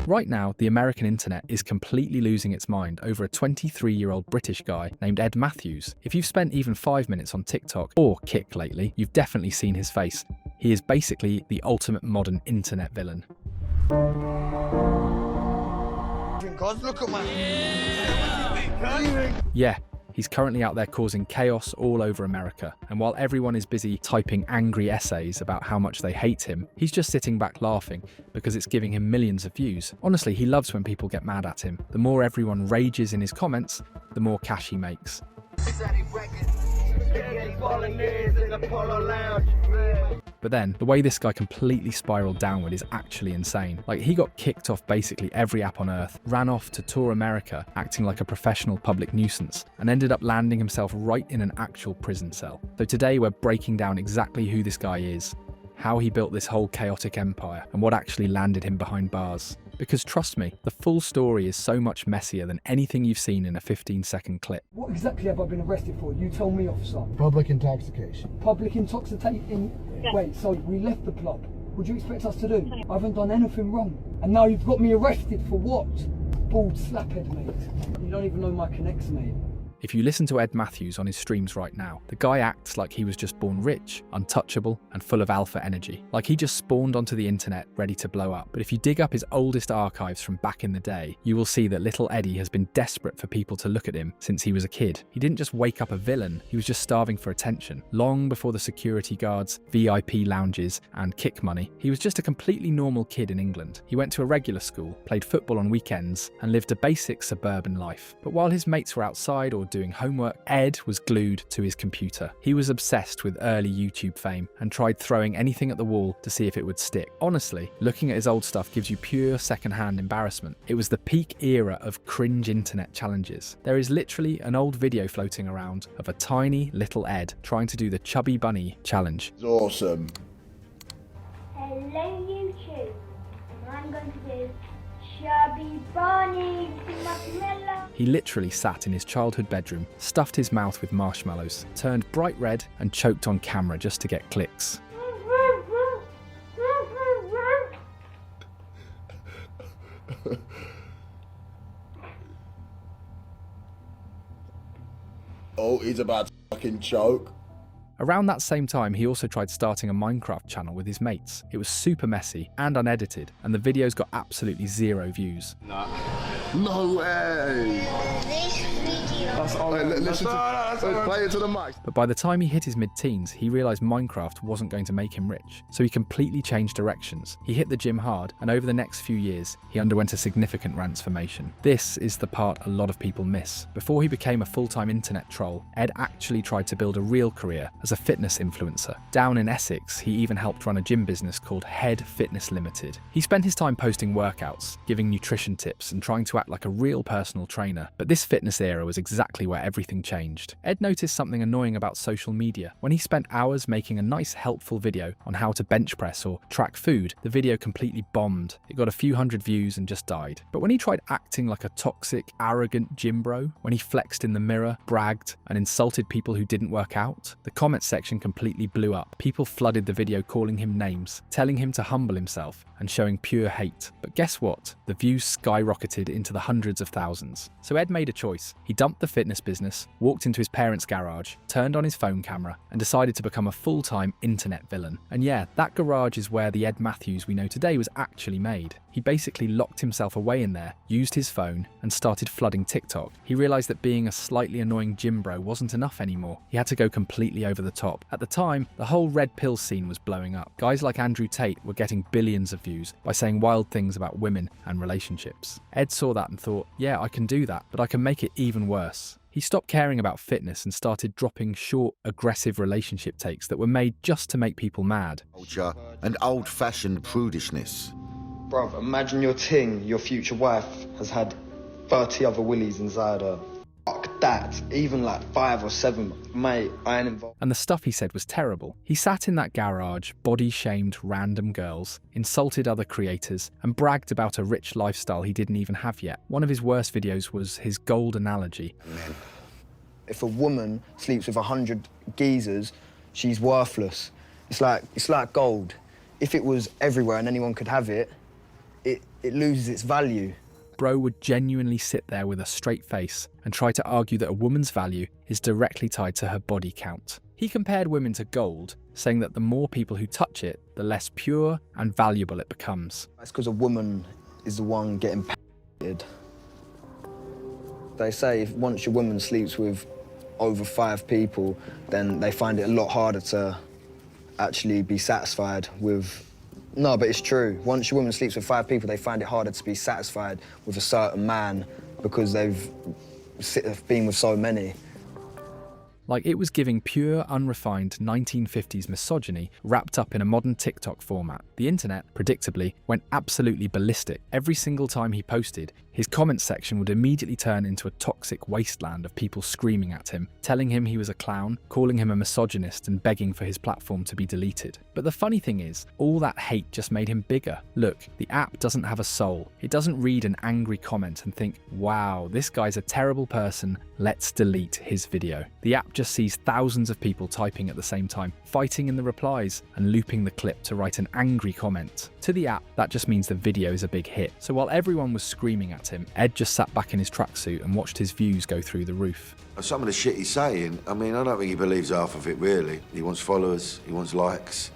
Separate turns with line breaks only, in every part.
Right now, the American internet is completely losing its mind over a 23-year-old British guy named Ed Matthews. If you've spent even 5 minutes on TikTok or Kick lately, you've definitely seen his face. He is basically the ultimate modern internet villain.
Look at my...
Yeah, he's currently out there causing chaos all over America, and while everyone is busy typing angry essays about how much they hate him, he's just sitting back laughing because it's giving him millions of views. Honestly, he loves when people get mad at him. The more everyone rages in his comments, the more cash he makes. But then, the way this guy completely spiraled downward is actually insane. Like, he got kicked off basically every app on Earth, ran off to tour America acting like a professional public nuisance, and ended up landing himself right in an actual prison cell. So today we're breaking down exactly who this guy is, how he built this whole chaotic empire, and what actually landed him behind bars. Because trust me, the full story is so much messier than anything you've seen in a 15-second clip.
What exactly have I been arrested for? You tell me, officer.
Public intoxication.
Public intoxicating?
Yeah.
Wait, so we left the club. What do you expect us to do? I haven't done anything wrong. And now you've got me arrested for what? Bald slaphead, mate. You don't even know my connects, mate.
If you listen to Ed Matthews on his streams right now, the guy acts like he was just born rich, untouchable, and full of alpha energy. Like he just spawned onto the internet ready to blow up. But if you dig up his oldest archives from back in the day, you will see that little Eddie has been desperate for people to look at him since he was a kid. He didn't just wake up a villain, he was just starving for attention. Long before the security guards, VIP lounges, and kick money, he was just a completely normal kid in England. He went to a regular school, played football on weekends, and lived a basic suburban life. But while his mates were outside or doing homework, Ed was glued to his computer. He was obsessed with early YouTube fame and tried throwing anything at the wall to see if it would stick. Honestly, looking at his old stuff gives you pure secondhand embarrassment. It was the peak era of cringe internet challenges. There is literally an old video floating around of a tiny little Ed trying to do the Chubby Bunny challenge.
It's awesome.
Hello YouTube, I'm going to do Chubby Bunny Marshmallow.
He literally sat in his childhood bedroom, stuffed his mouth with marshmallows, turned bright red and choked on camera just to get clicks.
Oh, he's about to fucking choke.
Around that same time, he also tried starting a Minecraft channel with his mates. It was super messy and unedited, and the videos got absolutely 0 views.
No way! That's all. Listen to play it to the max.
But by the time he hit his mid-teens, he realised Minecraft wasn't going to make him rich, so he completely changed directions. He hit the gym hard, and over the next few years, he underwent a significant transformation. This is the part a lot of people miss. Before he became a full-time internet troll, Ed actually tried to build a real career as a fitness influencer. Down in Essex, he even helped run a gym business called Head Fitness Limited. He spent his time posting workouts, giving nutrition tips, and trying to act like a real personal trainer. But this fitness era was exactly where everything changed. Ed noticed something annoying about social media. When he spent hours making a nice helpful video on how to bench press or track food, the video completely bombed. It got a few hundred views and just died. But when he tried acting like a toxic, arrogant gym bro, when he flexed in the mirror, bragged, and insulted people who didn't work out, the comment section completely blew up. People flooded the video calling him names, telling him to humble himself, and showing pure hate. But guess what? The views skyrocketed into the hundreds of thousands. So Ed made a choice. He dumped the fitness business, walked into his parents' garage, turned on his phone camera, and decided to become a full-time internet villain. And yeah, that garage is where the Ed Matthews we know today was actually made. He basically locked himself away in there, used his phone, and started flooding TikTok. He realised that being a slightly annoying gym bro wasn't enough anymore. He had to go completely over the top. At the time, the whole red pill scene was blowing up. Guys like Andrew Tate were getting billions of views by saying wild things about women and relationships. Ed saw that and thought, yeah, I can do that, but I can make it even worse. He stopped caring about fitness and started dropping short, aggressive relationship takes that were made just to make people mad.
Culture and old-fashioned prudishness.
Bruv, imagine your ting, your future wife, has had 30 other willies inside her. Fuck that. Even like 5 or 7, mate, I ain't involved.
And the stuff he said was terrible. He sat in that garage, body-shamed random girls, insulted other creators, and bragged about a rich lifestyle he didn't even have yet. One of his worst videos was his gold analogy.
If a woman sleeps with 100 geezers, she's worthless. It's like gold. If it was everywhere and anyone could have it, it loses its value.
Bro would genuinely sit there with a straight face and try to argue that a woman's value is directly tied to her body count. He compared women to gold, saying that the more people who touch it, the less pure and valuable it becomes.
That's because a woman is the one getting paid. They say if once your woman sleeps with over 5 people, then they find it a lot harder to actually be satisfied with... No, but it's true. Once your woman sleeps with 5 people, they find it harder to be satisfied with a certain man because they've been with so many.
Like it was giving pure, unrefined 1950s misogyny wrapped up in a modern TikTok format. The internet, predictably, went absolutely ballistic. Every single time he posted, his comment section would immediately turn into a toxic wasteland of people screaming at him, telling him he was a clown, calling him a misogynist, and begging for his platform to be deleted. But the funny thing is, all that hate just made him bigger. Look, the app doesn't have a soul. It doesn't read an angry comment and think, wow, this guy's a terrible person, let's delete his video. The app just sees thousands of people typing at the same time, fighting in the replies, and looping the clip to write an angry comment. To the app, that just means the video is a big hit. So while everyone was screaming at him, Ed just sat back in his tracksuit and watched his views go through the roof.
Some of the shit he's saying, I mean, I don't think he believes half of it, really. He wants followers, he wants likes.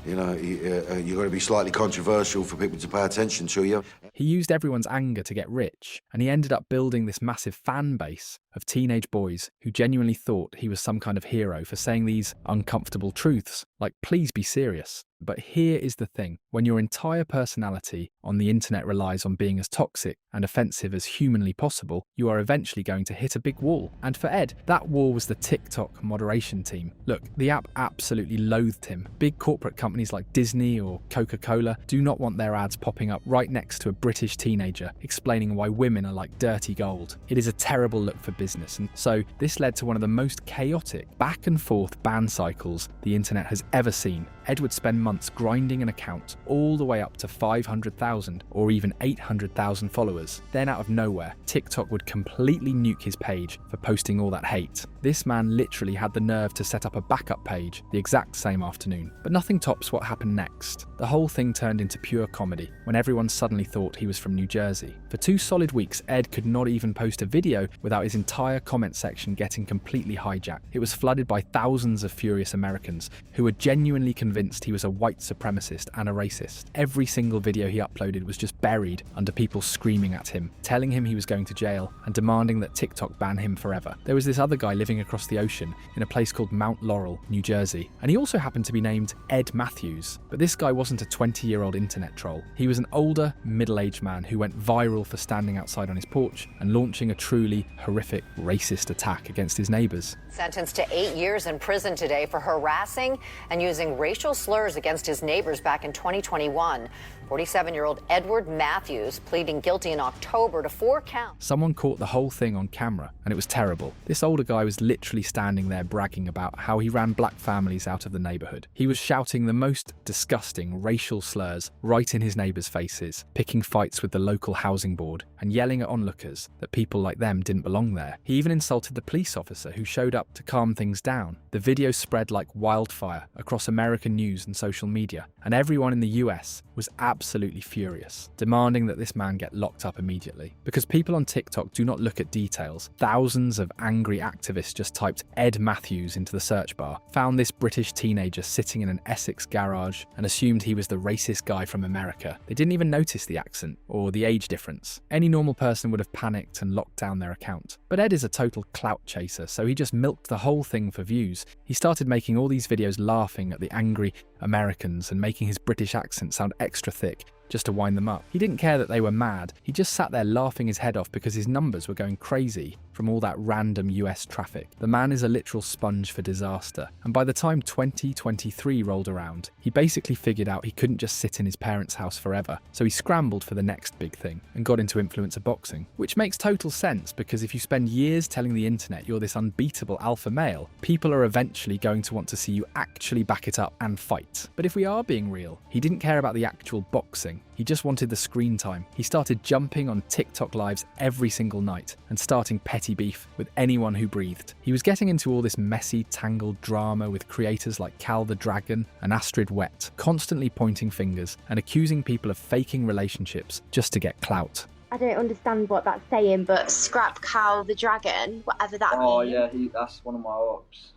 You know, you've got to be slightly controversial for people to pay attention to you.
He used everyone's anger to get rich, and he ended up building this massive fan base of teenage boys who genuinely thought he was some kind of hero for saying these uncomfortable truths, like, please be serious. But here is the thing, when your entire personality on the internet relies on being as toxic and offensive as humanly possible, you are eventually going to hit a big wall. And for Ed, that wall was the TikTok moderation team. Look, the app absolutely loathed him. Big corporate companies like Disney or Coca-Cola do not want their ads popping up right next to a British teenager explaining why women are like dirty gold. It is a terrible look for business, and so this led to one of the most chaotic back and forth ban cycles the internet has ever seen. Ed would spend months grinding an account all the way up to 500,000 or even 800,000 followers. Then out of nowhere, TikTok would completely nuke his page for posting all that hate. This man literally had the nerve to set up a backup page the exact same afternoon. But nothing tops what happened next. The whole thing turned into pure comedy when everyone suddenly thought he was from New Jersey. For 2 solid weeks, Ed could not even post a video without his entire comment section getting completely hijacked. It was flooded by thousands of furious Americans who were genuinely convinced he was a white supremacist and a racist. Every single video he uploaded was just buried under people screaming at him, telling him he was going to jail, and demanding that TikTok ban him forever. There was this other guy living across the ocean in a place called Mount Laurel, New Jersey, and he also happened to be named Ed Matthews. But this guy wasn't a 20-year-old internet troll. He was an older, middle-aged man who went viral for standing outside on his porch and launching a truly horrific racist attack against his neighbors.
Sentenced to 8 years in prison today for harassing and using racial slurs against his neighbors back in 2021. 47-year-old Edward Matthews pleading guilty in October to 4 counts.
Someone caught the whole thing on camera, and it was terrible. This older guy was literally standing there bragging about how he ran black families out of the neighborhood. He was shouting the most disgusting racial slurs right in his neighbors' faces, picking fights with the local housing board, and yelling at onlookers that people like them didn't belong there. He even insulted the police officer who showed up to calm things down. The video spread like wildfire across American news and social media, and everyone in the US was absolutely furious, demanding that this man get locked up immediately. Because people on TikTok do not look at details, thousands of angry activists just typed Ed Matthews into the search bar, found this British teenager sitting in an Essex garage, and assumed he was the racist guy from America. They didn't even notice the accent or the age difference. Any normal person would have panicked and locked down their account. But Ed is a total clout chaser, so he just milked the whole thing for views. He started making all these videos laughing at the angry Americans and making his British accent sound extra thick just to wind them up. He didn't care that they were mad. He just sat there laughing his head off because his numbers were going crazy from all that random US traffic. The man is a literal sponge for disaster. And by the time 2023 rolled around, he basically figured out he couldn't just sit in his parents' house forever. So he scrambled for the next big thing and got into influencer boxing. Which makes total sense, because if you spend years telling the internet you're this unbeatable alpha male, people are eventually going to want to see you actually back it up and fight. But if we are being real, he didn't care about the actual boxing. anything. He just wanted the screen time. He started jumping on TikTok lives every single night and starting petty beef with anyone who breathed. He was getting into all this messy, tangled drama with creators like Cal the Dragon and Astrid Wet, constantly pointing fingers and accusing people of faking relationships just to get clout.
I don't understand what that's saying, but scrap Cal the Dragon, whatever that means.
Oh yeah, that's one of my ops.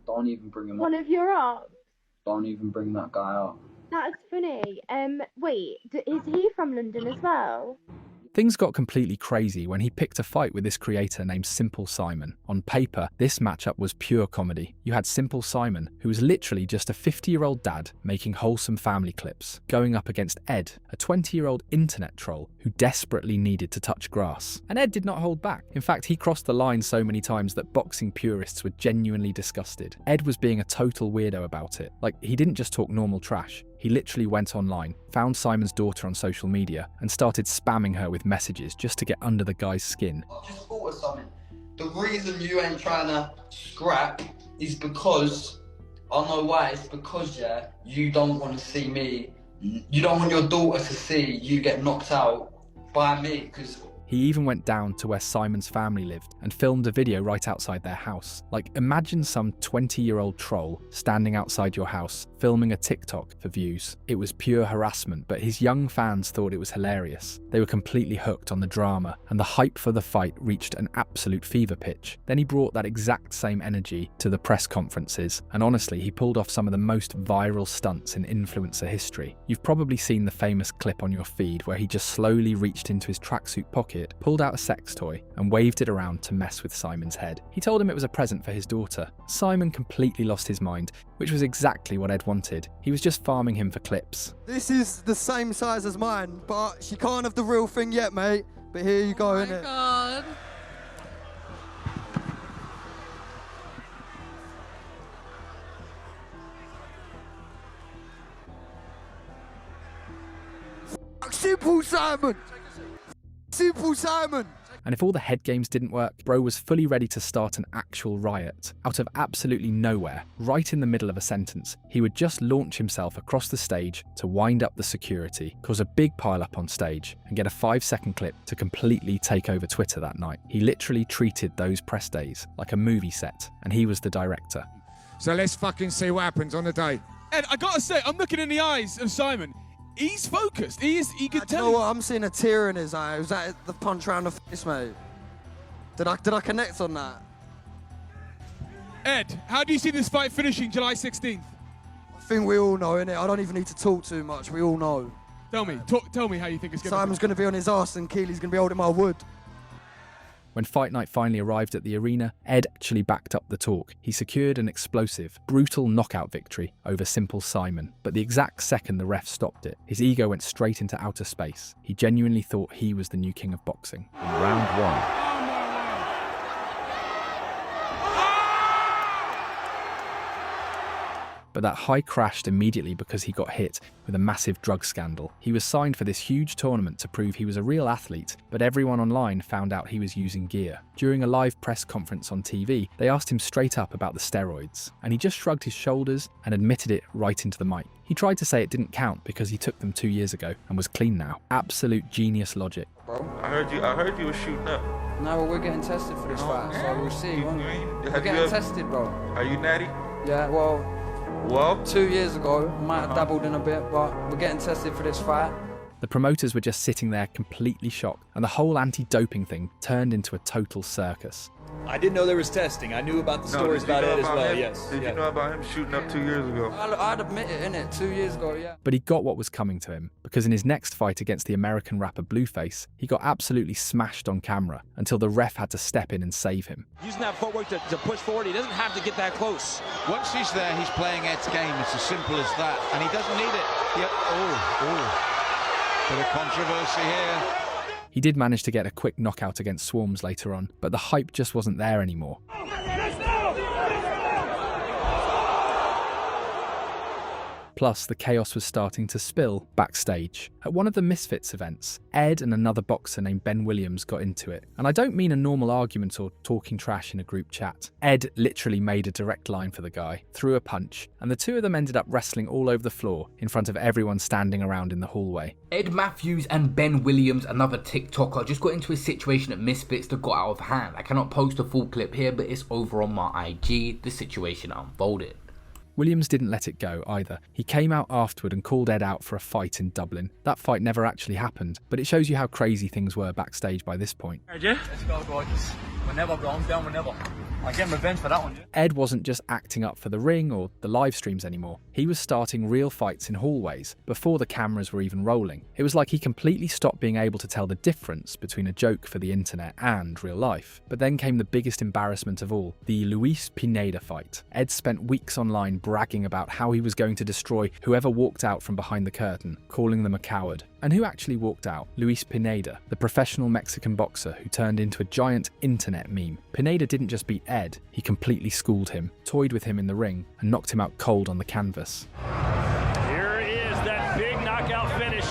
Don't even bring him up.
One of your ops?
Don't even bring that guy up.
That's funny. Wait, is he from London as well?
Things got completely crazy when he picked a fight with this creator named Simple Simon. On paper, this matchup was pure comedy. You had Simple Simon, who was literally just a 50-year-old dad making wholesome family clips, going up against Ed, a 20-year-old internet troll who desperately needed to touch grass. And Ed did not hold back. In fact, he crossed the line so many times that boxing purists were genuinely disgusted. Ed was being a total weirdo about it. Like, he didn't just talk normal trash. He literally went online, found Simon's daughter on social media, and started spamming her with messages just to get under the guy's skin.
I've just thought of something. The reason you ain't trying to scrap is because, I know why, it's because, yeah, you don't want to see me, you don't want your daughter to see you get knocked out by me, because...
He even went down to where Simon's family lived and filmed a video right outside their house. Like, imagine some 20-year-old troll standing outside your house, filming a TikTok for views. It was pure harassment, but his young fans thought it was hilarious. They were completely hooked on the drama, and the hype for the fight reached an absolute fever pitch. Then he brought that exact same energy to the press conferences, and honestly, he pulled off some of the most viral stunts in influencer history. You've probably seen the famous clip on your feed where he just slowly reached into his tracksuit pocket, pulled out a sex toy, and waved it around to mess with Simon's head. He told him it was a present for his daughter. Simon completely lost his mind, which was exactly what Ed wanted. He was just farming him for clips.
This is the same size as mine, but she can't have the real thing yet, mate. But here you go, innit?
God.
Simple Simon! Simple Simon!
And if all the head games didn't work, bro was fully ready to start an actual riot. Out of absolutely nowhere, right in the middle of a sentence, he would just launch himself across the stage to wind up the security, cause a big pile-up on stage, and get a 5-second clip to completely take over Twitter that night. He literally treated those press days like a movie set, and he was the director.
So let's fucking see what happens on the day.
Ed, I gotta say, I'm looking in the eyes of Simon. He's focused. He could tell.
You know what? I'm seeing a tear in his eye. Was that the punch around the face, mate? Did I connect on that?
Ed, how do you see this fight finishing July 16th?
I think we all know, innit? I don't even need to talk too much. We all know.
Tell me how you think it's going to
Simon's going to be on his arse and Keely's going to be holding my wood.
When fight night finally arrived at the arena, Ed actually backed up the talk. He secured an explosive, brutal knockout victory over Simple Simon. But the exact second the ref stopped it, his ego went straight into outer space. He genuinely thought he was the new king of boxing.
In round one.
But that high crashed immediately because he got hit with a massive drug scandal. He was signed for this huge tournament to prove he was a real athlete, but everyone online found out he was using gear. During a live press conference on TV, they asked him straight up about the steroids, and he just shrugged his shoulders and admitted it right into the mic. He tried to say it didn't count because he took them 2 years ago and was clean now. Absolute genius logic.
Bro, I heard you were shooting up.
No, well, we're getting tested for this fight, so we'll see. We're getting tested, bro.
Are you natty?
Yeah, well, 2 years ago, might have dabbled in a bit, but we're getting tested for this fight.
The promoters were just sitting there completely shocked, and the whole anti-doping thing turned into a total circus.
I didn't know there was testing. I knew about the stories about Ed as well, yes.
Did you know about him shooting up 2 years ago?
I'd admit it, innit? 2 years ago, yeah.
But he got what was coming to him, because in his next fight against the American rapper Blueface, he got absolutely smashed on camera until the ref had to step in and save him.
Using that footwork to push forward, he doesn't have to get that close.
Once he's there, he's playing Ed's game. It's as simple as that, and he doesn't need it. Yep. Bit of controversy here.
He did manage to get a quick knockout against Swarms later on, but the hype just wasn't there anymore. Plus, the chaos was starting to spill backstage. At one of the Misfits events, Ed and another boxer named Ben Williams got into it. And I don't mean a normal argument or talking trash in a group chat. Ed literally made a direct line for the guy, threw a punch, and the two of them ended up wrestling all over the floor in front of everyone standing around in the hallway.
Ed Matthews and Ben Williams, another TikToker, just got into a situation at Misfits that got out of hand. I cannot post a full clip here, but it's over on my IG. The situation unfolded.
Williams didn't let it go either. He came out afterward and called Ed out for a fight in Dublin. That fight never actually happened, but it shows you how crazy things were backstage by this point.
Yeah? Let's go, guys. Whenever, bro. I'm down whenever. I'm getting revenge for that one.
Ed wasn't just acting up for the ring or the live streams anymore. He was starting real fights in hallways before the cameras were even rolling. It was like he completely stopped being able to tell the difference between a joke for the internet and real life. But then came the biggest embarrassment of all, the Luis Pineda fight. Ed spent weeks online bragging about how he was going to destroy whoever walked out from behind the curtain, calling them a coward. And who actually walked out? Luis Pineda, the professional Mexican boxer who turned into a giant internet meme. Pineda didn't just beat Ed, he completely schooled him, toyed with him in the ring, and knocked him out cold on the canvas.
Here is that big knockout finish.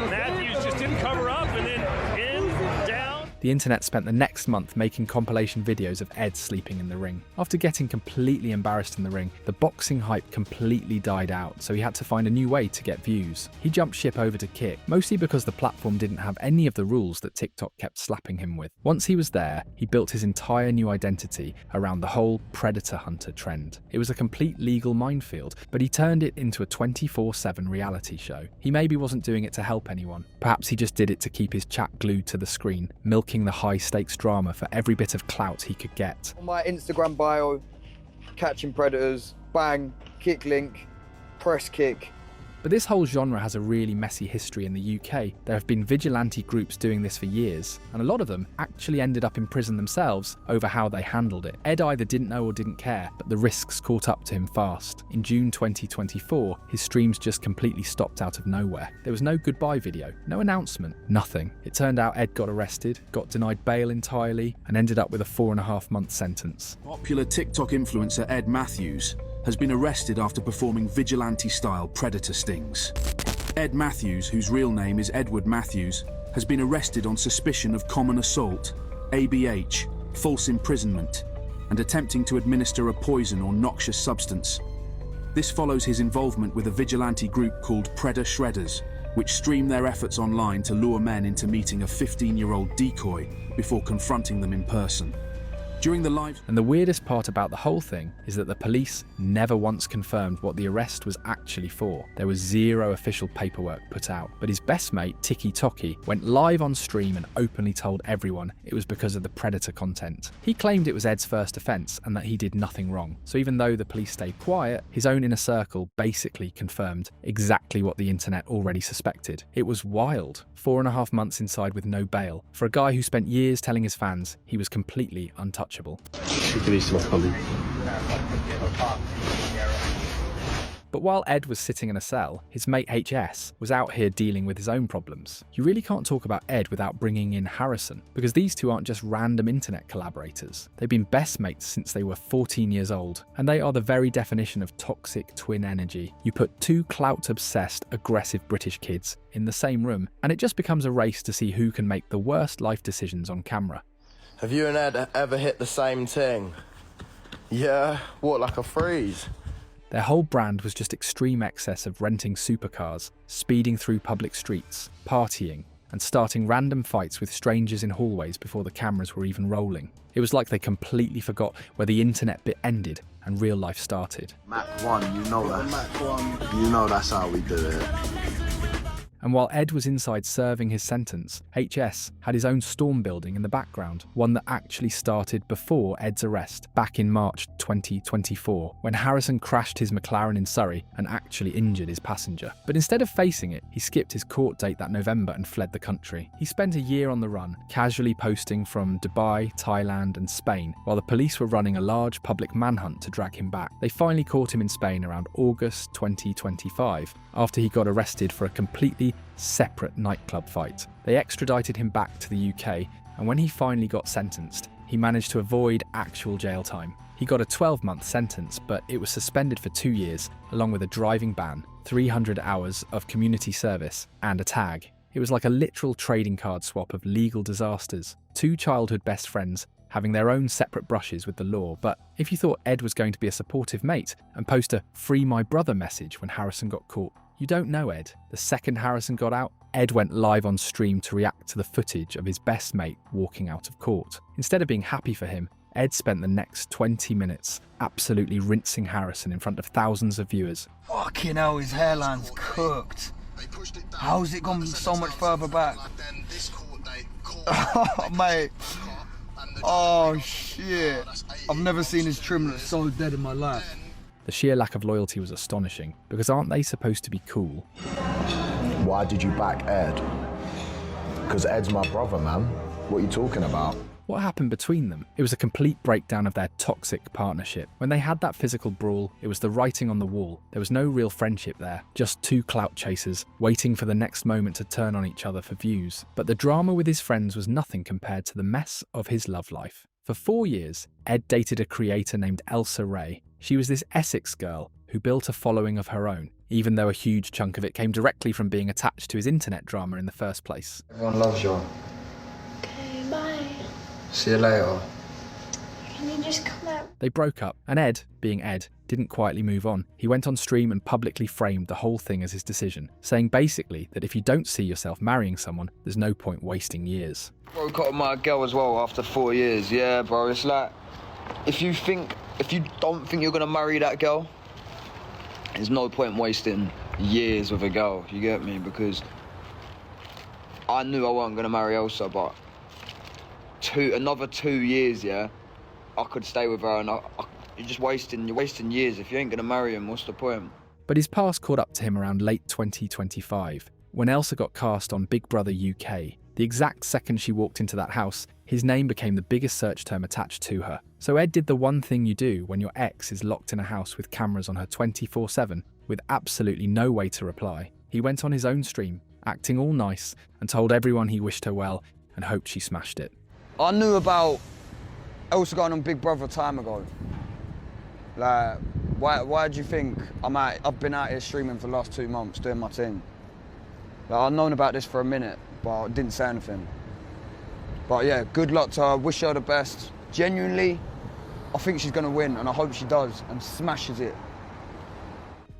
Matthews just didn't cover up and then in, down.
The internet spent the next month making compilation videos of Ed sleeping in the ring. After getting completely embarrassed in the ring, the boxing hype completely died out, so he had to find a new way to get views. He jumped ship over to Kick, mostly because the platform didn't have any of the rules that TikTok kept slapping him with. Once he was there, he built his entire new identity around the whole predator hunter trend. It was a complete legal minefield, but he turned it into a 24/7 reality show. He maybe wasn't doing it to help anyone. Perhaps he just did it to keep his chat glued to the screen, milking the high-stakes drama for every bit of clout he could get.
On my Instagram bio, catching predators, bang, kick link, press kick.
But this whole genre has a really messy history in the UK. There have been vigilante groups doing this for years, and a lot of them actually ended up in prison themselves over how they handled it. Ed either didn't know or didn't care, but the risks caught up to him fast. In June 2024, his streams just completely stopped out of nowhere. There was no goodbye video, no announcement, nothing. It turned out Ed got arrested, got denied bail entirely, and ended up with a 4.5-month sentence.
Popular TikTok influencer Ed Matthews has been arrested after performing vigilante-style predator stings. Ed Matthews, whose real name is Edward Matthews, has been arrested on suspicion of common assault, ABH, false imprisonment, and attempting to administer a poison or noxious substance. This follows his involvement with a vigilante group called Predator Shredders, which stream their efforts online to lure men into meeting a 15-year-old decoy before confronting them in person. During the live...
And the weirdest part about the whole thing is that the police never once confirmed what the arrest was actually for. There was zero official paperwork put out, but his best mate, Tiki Toki, went live on stream and openly told everyone it was because of the predator content. He claimed it was Ed's first offence and that he did nothing wrong. So even though the police stayed quiet, his own inner circle basically confirmed exactly what the internet already suspected. It was wild. 4.5 months inside with no bail, for a guy who spent years telling his fans he was completely untouchable. But while Ed was sitting in a cell, his mate HS was out here dealing with his own problems. You really can't talk about Ed without bringing in Harrison, because these two aren't just random internet collaborators. They've been best mates since they were 14 years old, and they are the very definition of toxic twin energy. You put two clout-obsessed, aggressive British kids in the same room, and it just becomes a race to see who can make the worst life decisions on camera.
Have you and Ed ever hit the same thing? Yeah, what, like a freeze?
Their whole brand was just extreme excess of renting supercars, speeding through public streets, partying, and starting random fights with strangers in hallways before the cameras were even rolling. It was like they completely forgot where the internet bit ended and real life started.
Mac 1, you know that's how we do it.
And while Ed was inside serving his sentence, HS had his own storm building in the background, one that actually started before Ed's arrest back in March 2024, when Harrison crashed his McLaren in Surrey and actually injured his passenger. But instead of facing it, he skipped his court date that November and fled the country. He spent a year on the run, casually posting from Dubai, Thailand and Spain, while the police were running a large public manhunt to drag him back. They finally caught him in Spain around August 2025, after he got arrested for a completely separate nightclub fight. They extradited him back to the UK, and when he finally got sentenced, he he managed to avoid actual jail time. He got a 12-month sentence, but it was suspended for 2 years, along with a driving ban, 300 hours of community service, and a tag. It was like a literal trading card swap of legal disasters. 2 childhood best friends having their own separate brushes with the law. But if you thought Ed was going to be a supportive mate and post a "free my brother" message when Harrison got caught, you don't know Ed. The second Harrison got out, Ed went live on stream to react to the footage of his best mate walking out of court. Instead of being happy for him, Ed spent the next 20 minutes absolutely rinsing Harrison in front of thousands of viewers.
Fucking hell, his hairline's cooked. How's it gone so much further back? Oh, mate. Oh, shit. I've never seen his trim look so dead in my life.
The sheer lack of loyalty was astonishing, because aren't they supposed to be cool?
Why did you back Ed? Because Ed's my brother, man. What are you talking about?
What happened between them? It was a complete breakdown of their toxic partnership. When they had that physical brawl, it was the writing on the wall. There was no real friendship there, just 2 clout chasers, waiting for the next moment to turn on each other for views. But the drama with his friends was nothing compared to the mess of his love life. For 4 years, Ed dated a creator named Elsa Ray. She was this Essex girl who built a following of her own, even though a huge chunk of it came directly from being attached to his internet drama in the first place.
Everyone loves you.
Okay, bye.
See you later.
Can you just come out?
They broke up, and Ed, being Ed, didn't quietly move on. He went on stream and publicly framed the whole thing as his decision, saying basically that if you don't see yourself marrying someone, there's no point wasting years.
Broke up with my girl as well after 4 years. Yeah, bro, it's like, if you don't think you're gonna marry that girl, there's no point wasting years with a girl, you get me? Because I knew I wasn't gonna marry Elsa, but another 2 years, yeah, I could stay with her, and you're wasting years. If you ain't gonna marry him, what's the point?
But his past caught up to him around late 2025, when Elsa got cast on Big Brother UK. The exact second she walked into that house, his name became the biggest search term attached to her. So Ed did the one thing you do when your ex is locked in a house with cameras on her 24/7, with absolutely no way to reply. He went on his own stream, acting all nice, and told everyone he wished her well and hoped she smashed it.
I knew about Elsa going on Big Brother time ago. Like, why do you think I've been out here streaming for the last 2 months doing my thing? Like, I've known about this for a minute, but I didn't say anything. But yeah, good luck to her, wish her the best. Genuinely, I think she's gonna win, and I hope she does and smashes it.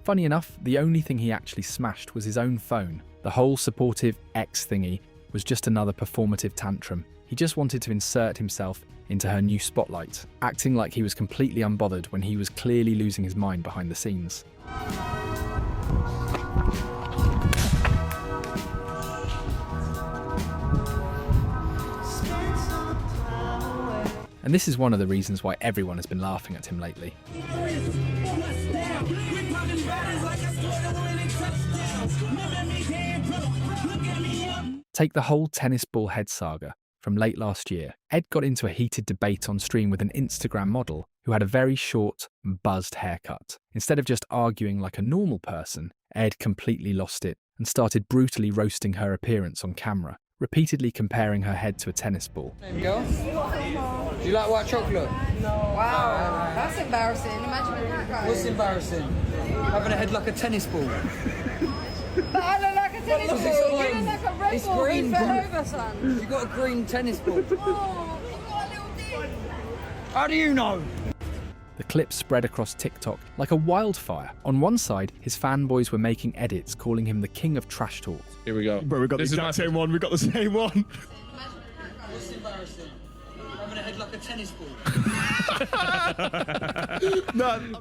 Funny enough, the only thing he actually smashed was his own phone. The whole supportive ex thingy was just another performative tantrum. He just wanted to insert himself into her new spotlight, acting like he was completely unbothered when he was clearly losing his mind behind the scenes. And this is one of the reasons why everyone has been laughing at him lately. Take the whole tennis ball head saga from late last year. Ed got into a heated debate on stream with an Instagram model who had a very short, buzzed haircut. Instead of just arguing like a normal person, Ed completely lost it and started brutally roasting her appearance on camera, repeatedly comparing her head to a tennis ball.
Hey, girl. Do you like white chocolate?
No. Wow, that's embarrassing. Imagine a haircut.
What's embarrassing? Having a head like a tennis ball.
But I look like a tennis ball. You look like a red
It's
ball.
green.
Move it over, son.
You got a green tennis ball.
Oh, you got a little thing.
How do you know?
The clip spread across TikTok like a wildfire. On one side, his fanboys were making edits calling him the king of trash talk.
Here we go.
Bro, we got the exact same one. We got the same one.
What's embarrassing? Having a head like a tennis ball.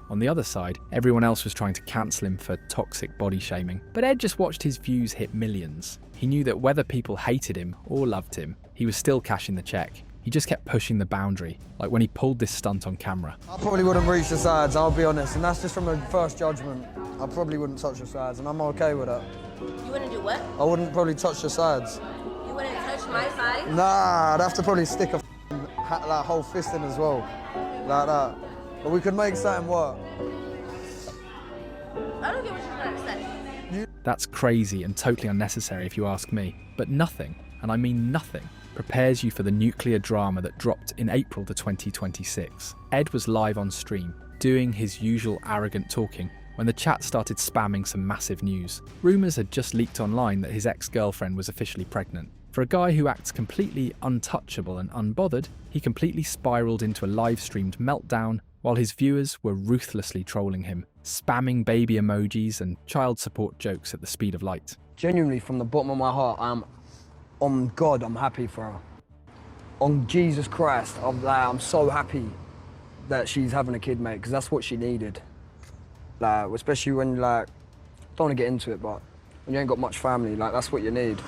On the other side, everyone else was trying to cancel him for toxic body shaming. But Ed just watched his views hit millions. He knew that whether people hated him or loved him, he was still cashing the check. He just kept pushing the boundary, like when he pulled this stunt on camera.
I probably wouldn't reach the sides, I'll be honest, and that's just from a first judgment. I probably wouldn't touch the sides, and I'm okay with that.
You wouldn't do what?
I wouldn't probably touch the sides.
You wouldn't touch my side?
Nah, I'd have to probably stick a like, whole fist in as well, like that. But we could make something work.
I don't get what you're trying to say.
That's crazy and totally unnecessary if you ask me. But nothing, and I mean nothing, prepares you for the nuclear drama that dropped in April to 2026. Ed was live on stream, doing his usual arrogant talking, when the chat started spamming some massive news. Rumours had just leaked online that his ex-girlfriend was officially pregnant. For a guy who acts completely untouchable and unbothered, he completely spiralled into a live-streamed meltdown while his viewers were ruthlessly trolling him, spamming baby emojis and child support jokes at the speed of light.
Genuinely, from the bottom of my heart, on God, I'm happy for her. On Jesus Christ, I'm so happy that she's having a kid, mate, because that's what she needed. Like, especially when, like, don't want to get into it, but when you ain't got much family, like, that's what you need.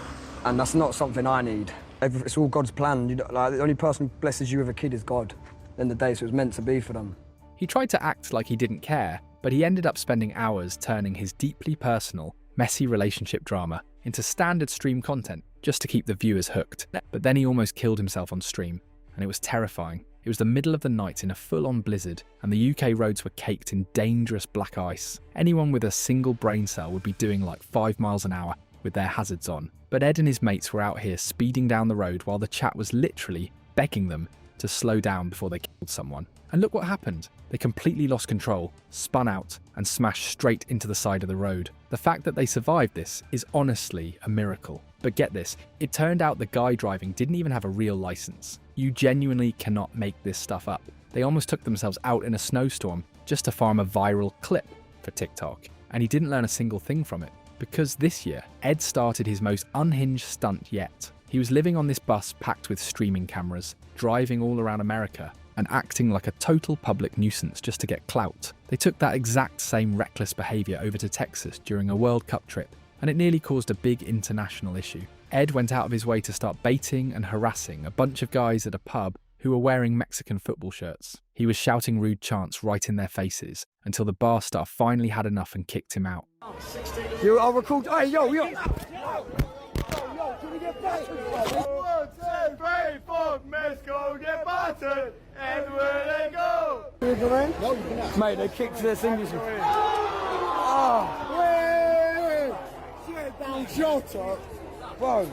And that's not something I need. It's all God's plan. Like, the only person who blesses you with a kid is God. At the end of the day, so it was meant to be for them.
He tried to act like he didn't care, but he ended up spending hours turning his deeply personal, messy relationship drama into standard stream content just to keep the viewers hooked. But then he almost killed himself on stream, and it was terrifying. It was the middle of the night in a full-on blizzard, and the UK roads were caked in dangerous black ice. Anyone with a single brain cell would be doing like 5 miles an hour with their hazards on. But Ed and his mates were out here speeding down the road while the chat was literally begging them to slow down before they killed someone. And look what happened. They completely lost control, spun out, and smashed straight into the side of the road. The fact that they survived this is honestly a miracle. But get this, it turned out the guy driving didn't even have a real license. You genuinely cannot make this stuff up. They almost took themselves out in a snowstorm just to farm a viral clip for TikTok. And he didn't learn a single thing from it. Because this year, Ed started his most unhinged stunt yet. He was living on this bus packed with streaming cameras, driving all around America, and acting like a total public nuisance just to get clout. They took that exact same reckless behaviour over to Texas during a World Cup trip, and it nearly caused a big international issue. Ed went out of his way to start baiting and harassing a bunch of guys at a pub who were wearing Mexican football shirts. He was shouting rude chants right in their faces until the bar staff finally had enough and kicked him out.
Yo, I'll record. Hey, yo. Can we get back? 1, 2, 3, 4, let's go get battered everywhere they go. You come in? No, you cannot. Mate, they kicked their singles. Oh, wait. Down Jota. Bro,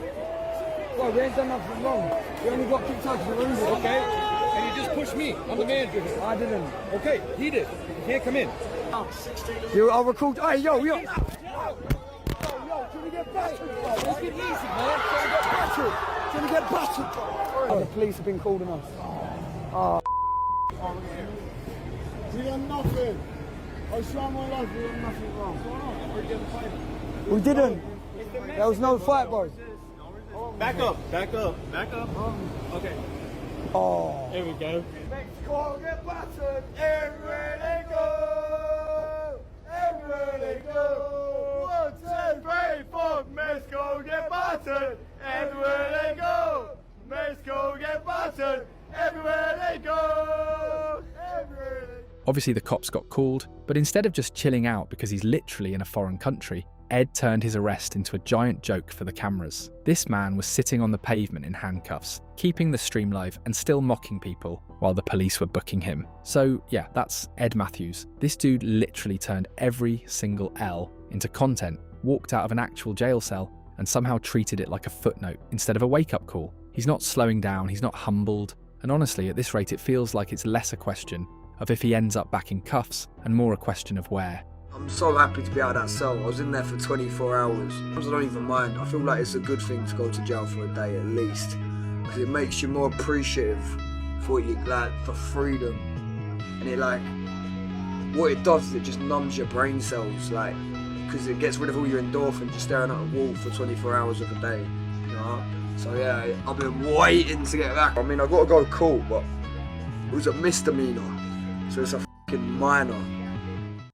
we ain't done nothing wrong. We only got kicked out because we're injured. Okay, and you just pushed me. I'm the manager here. I didn't. Okay, he did. You can't come in. Yo, I'll record. Hey, yo. Can we get back? Let's get easy, man. Can we get battered? Oh, the police have been calling us. Oh. We done nothing. I swear my life, we done nothing wrong. We didn't. There was no fight, bro.
Back up. Okay.
Oh.
There we go.
Mexico get battered everywhere they go. Everywhere they go. 1, 2, 3, 4. Mexico get battered everywhere they go. Mexico get battered everywhere they go. Everywhere they go.
Obviously the cops got called, but instead of just chilling out because he's literally in a foreign country, Ed turned his arrest into a giant joke for the cameras. This man was sitting on the pavement in handcuffs, keeping the stream live and still mocking people while the police were booking him. So yeah, that's Ed Matthews. This dude literally turned every single L into content, walked out of an actual jail cell, and somehow treated it like a footnote instead of a wake-up call. He's not slowing down, he's not humbled, and honestly, at this rate it feels like it's less a question of if he ends up back in cuffs and more a question of where.
I'm so happy to be out of that cell. I was in there for 24 hours. I don't even mind. I feel like it's a good thing to go to jail for a day at least, because it makes you more appreciative for what you like, for freedom. And it like, what it does is it just numbs your brain cells, like, because it gets rid of all your endorphins just staring at a wall for 24 hours of a day, you know? So yeah, I've been waiting to get back. I mean, I got to go court, but it was a misdemeanor, so it's a fucking minor.